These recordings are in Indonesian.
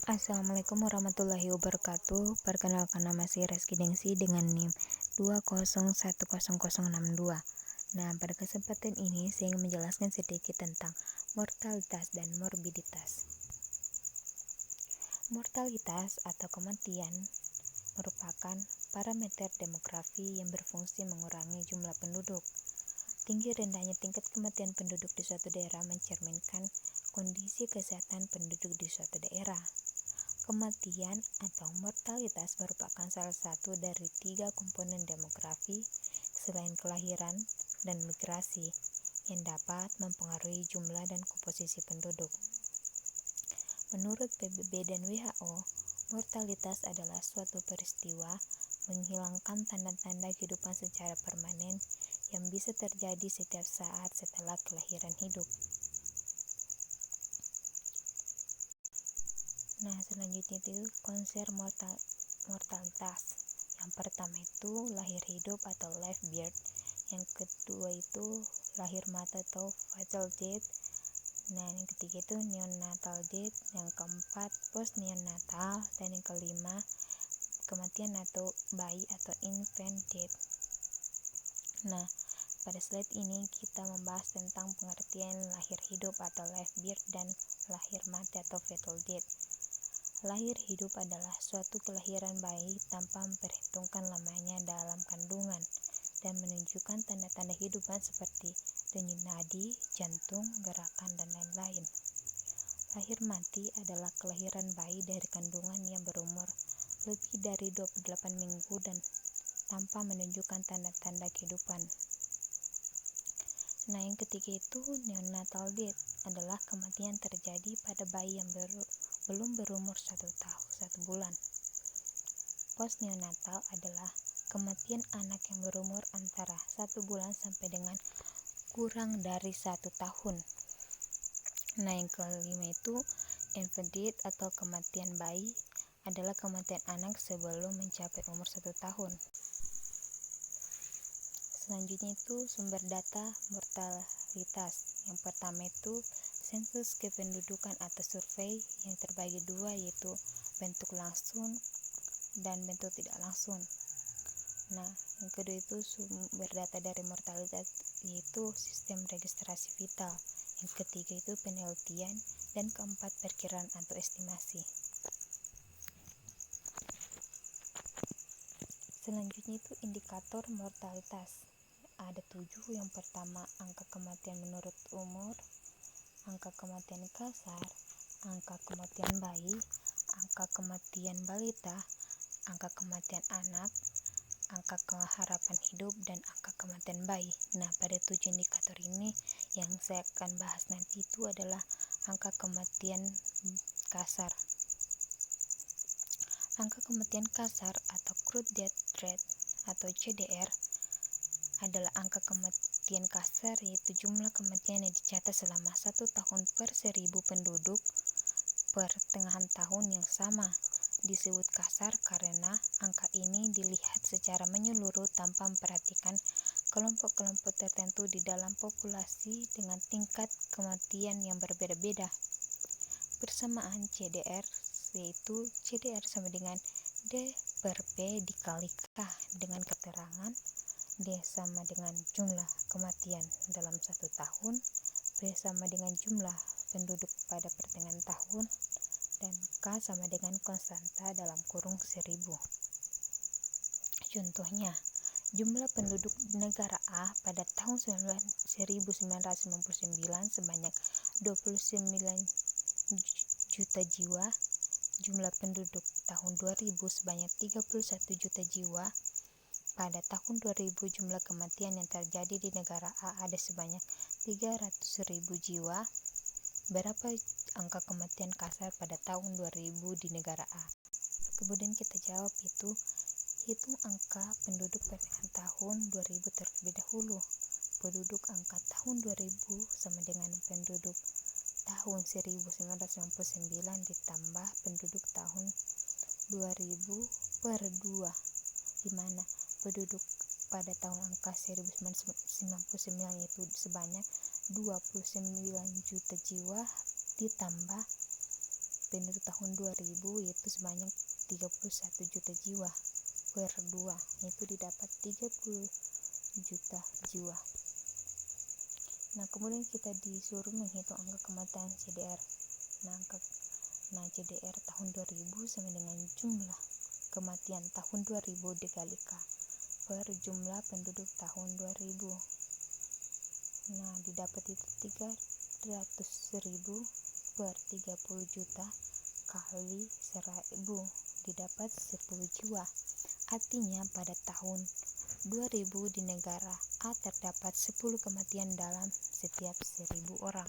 Assalamualaikum warahmatullahi wabarakatuh. Perkenalkan, nama saya Reski Dengsi dengan NIM 2010062. Nah, pada kesempatan ini saya ingin menjelaskan sedikit tentang mortalitas dan morbiditas. Mortalitas atau kematian merupakan parameter demografi yang berfungsi mengurangi jumlah penduduk. Tinggi rendahnya tingkat kematian penduduk di suatu daerah mencerminkan kondisi kesehatan penduduk di suatu daerah. Kematian atau mortalitas merupakan salah satu dari 3 komponen demografi selain kelahiran dan migrasi yang dapat mempengaruhi jumlah dan komposisi penduduk. Menurut PBB dan WHO, mortalitas adalah suatu peristiwa menghilangkan tanda-tanda kehidupan secara permanen yang bisa terjadi setiap saat setelah kelahiran hidup. Nah, selanjutnya itu konser mortalitas. Yang pertama itu lahir hidup atau live birth. Yang kedua itu lahir mati atau fetal death. Nah, yang ketiga itu neonatal death. Yang keempat post neonatal. Dan yang kelima kematian atau bayi atau infant death. Nah, pada slide ini kita membahas tentang pengertian lahir hidup atau live birth dan lahir mati atau fetal death. Lahir hidup adalah suatu kelahiran bayi tanpa memperhitungkan lamanya dalam kandungan dan menunjukkan tanda-tanda kehidupan seperti denyut nadi, jantung, gerakan, dan lain-lain. Lahir mati adalah kelahiran bayi dari kandungan yang berumur lebih dari 28 minggu dan tanpa menunjukkan tanda-tanda kehidupan. Nah, yang ketiga itu neonatal death adalah kematian terjadi pada bayi yang belum berumur 1 tahun 1 bulan. Post neonatal adalah kematian anak yang berumur antara 1 bulan sampai dengan kurang dari 1 tahun. Nah, yang kelima itu infant death atau kematian bayi adalah kematian anak sebelum mencapai umur 1 tahun. Selanjutnya itu sumber data mortalitas. Yang pertama itu sensus kependudukan atau survei yang terbagi 2, yaitu bentuk langsung dan bentuk tidak langsung. Nah, yang kedua itu sumber data dari mortalitas, yaitu sistem registrasi vital. Yang ketiga itu penelitian, dan keempat perkiraan atau estimasi. Selanjutnya itu indikator mortalitas. Ada 7. Yang pertama angka kematian menurut umur, angka kematian kasar, angka kematian bayi, angka kematian balita, angka kematian anak, angka harapan hidup, dan angka kematian bayi. Nah, pada 7 indikator ini yang saya akan bahas nanti itu adalah angka kematian kasar. Angka kematian kasar atau crude death rate atau CDR adalah angka kematian kasar, yaitu jumlah kematian yang dicatat selama 1 tahun per 1000 penduduk pertengahan tahun yang sama. Disebut kasar karena angka ini dilihat secara menyeluruh tanpa memperhatikan kelompok-kelompok tertentu di dalam populasi dengan tingkat kematian yang berbeda-beda. Persamaan CDR, yaitu CDR sama dengan D per P dikali K dengan keterangan D sama dengan jumlah kematian dalam 1 tahun, P sama dengan jumlah penduduk pada pertengahan tahun, dan K sama dengan konstanta dalam kurung 1000. Contohnya, jumlah penduduk negara A pada tahun 1999 sebanyak 29 juta jiwa, jumlah penduduk tahun 2000 sebanyak 31 juta jiwa. Pada tahun 2000 jumlah kematian yang terjadi di negara A ada sebanyak 300.000 jiwa. Berapa angka kematian kasar pada tahun 2000 di negara A? Kemudian kita jawab itu, hitung angka penduduk pertengahan tahun 2000 terlebih dahulu. Penduduk angka tahun 2000 sama dengan penduduk tahun 1999 ditambah penduduk tahun 2000 per 2, di mana penduduk pada tahun angka 1999 itu sebanyak 29 juta jiwa ditambah penduduk tahun 2000 yaitu sebanyak 31 juta jiwa per 2, yaitu didapat 30 juta jiwa. Nah, kemudian kita disuruh menghitung angka kematian CDR. Nah, CDR tahun 2000 sama dengan jumlah kematian tahun 2000 dikalikan per jumlah penduduk tahun 2000. Nah, didapat itu 300.000 per 30 juta kali 1.000 didapat 10 jiwa. Artinya pada tahun 2000 di negara A terdapat 10 kematian dalam setiap 1.000 orang.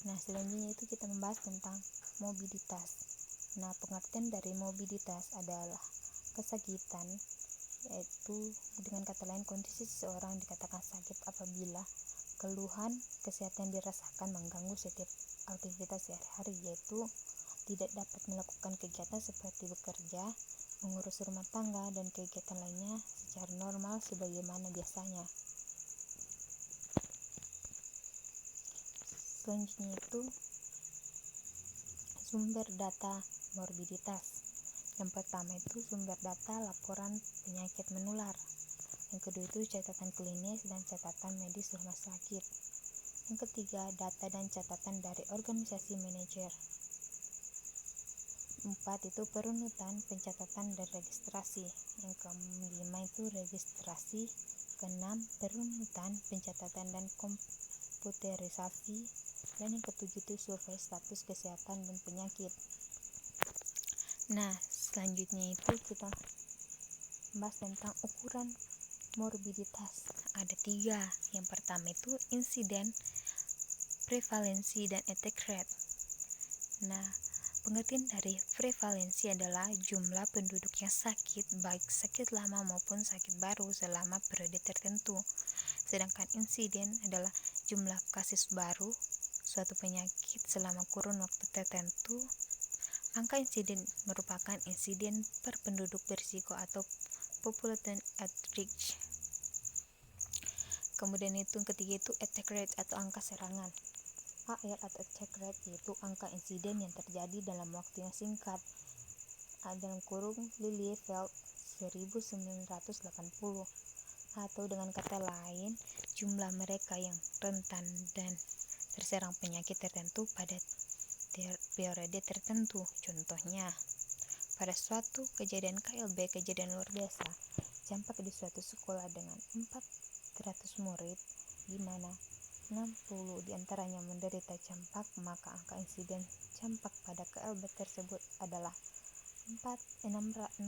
Nah, selanjutnya itu kita membahas tentang mobilitas. Nah, pengertian dari mobilitas adalah kesakitan, yaitu dengan kata lain kondisi seseorang dikatakan sakit apabila keluhan kesehatan dirasakan mengganggu setiap aktivitas sehari-hari, yaitu tidak dapat melakukan kegiatan seperti bekerja, mengurus rumah tangga, dan kegiatan lainnya secara normal sebagaimana biasanya. Selanjutnya itu sumber data morbiditas. Yang pertama itu sumber data laporan penyakit menular. Yang kedua itu catatan klinis dan catatan medis rumah sakit. Yang ketiga, data dan catatan dari organisasi manajer. 4 itu perunutan, pencatatan, dan registrasi. Yang kelima itu registrasi. Keenam, perunutan, pencatatan, dan komputerisasi. Dan yang ketujuh itu survei status kesehatan dan penyakit. Nah, selanjutnya itu kita bahas tentang ukuran morbiditas. Ada 3. Yang pertama itu insiden, prevalensi, dan attack rate. Nah, pengertian dari prevalensi adalah jumlah penduduk yang sakit, baik sakit lama maupun sakit baru selama periode tertentu. Sedangkan insiden adalah jumlah kasus baru suatu penyakit selama kurun waktu tertentu. Angka insiden merupakan insiden per penduduk berisiko atau population at risk. Kemudian itu yang ketiga itu attack rate atau angka serangan. AR atau attack rate yaitu angka insiden yang terjadi dalam waktu yang singkat. Dalam kurung Lilieveld 1980. Atau dengan kata lain, jumlah mereka yang rentan dan terserang penyakit tertentu pada periode tertentu. Contohnya, pada suatu kejadian KLB, kejadian luar biasa, campak di suatu sekolah dengan 400 murid, di mana 60 diantaranya menderita campak, maka angka insiden campak pada KLB tersebut adalah 660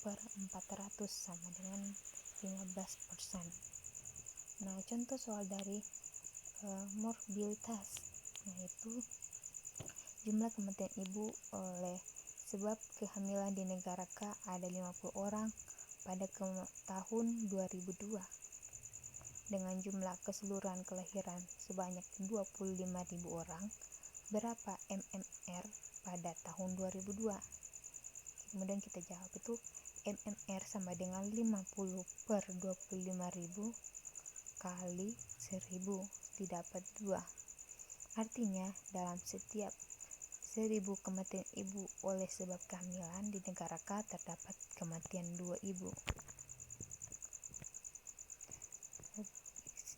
per 400 sama dengan 15%. Nah, contoh soal dari morbiditas, yaitu jumlah kematian ibu oleh sebab kehamilan di negara K ada 50 orang pada tahun 2002 dengan jumlah keseluruhan kelahiran sebanyak 25.000 orang. Berapa MMR pada tahun 2002? Kemudian kita jawab itu MMR sama dengan 50 per 25.000 kali 1.000 didapat 2. Artinya dalam setiap 1.000 kematian ibu oleh sebab kehamilan di negara K terdapat kematian 2 ibu.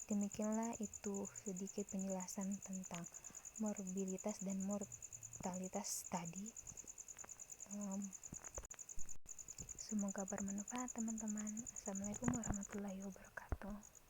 Demikianlah itu sedikit penjelasan tentang morbiditas dan mortalitas tadi. Semoga bermanfaat teman-teman. Assalamualaikum warahmatullahi wabarakatuh.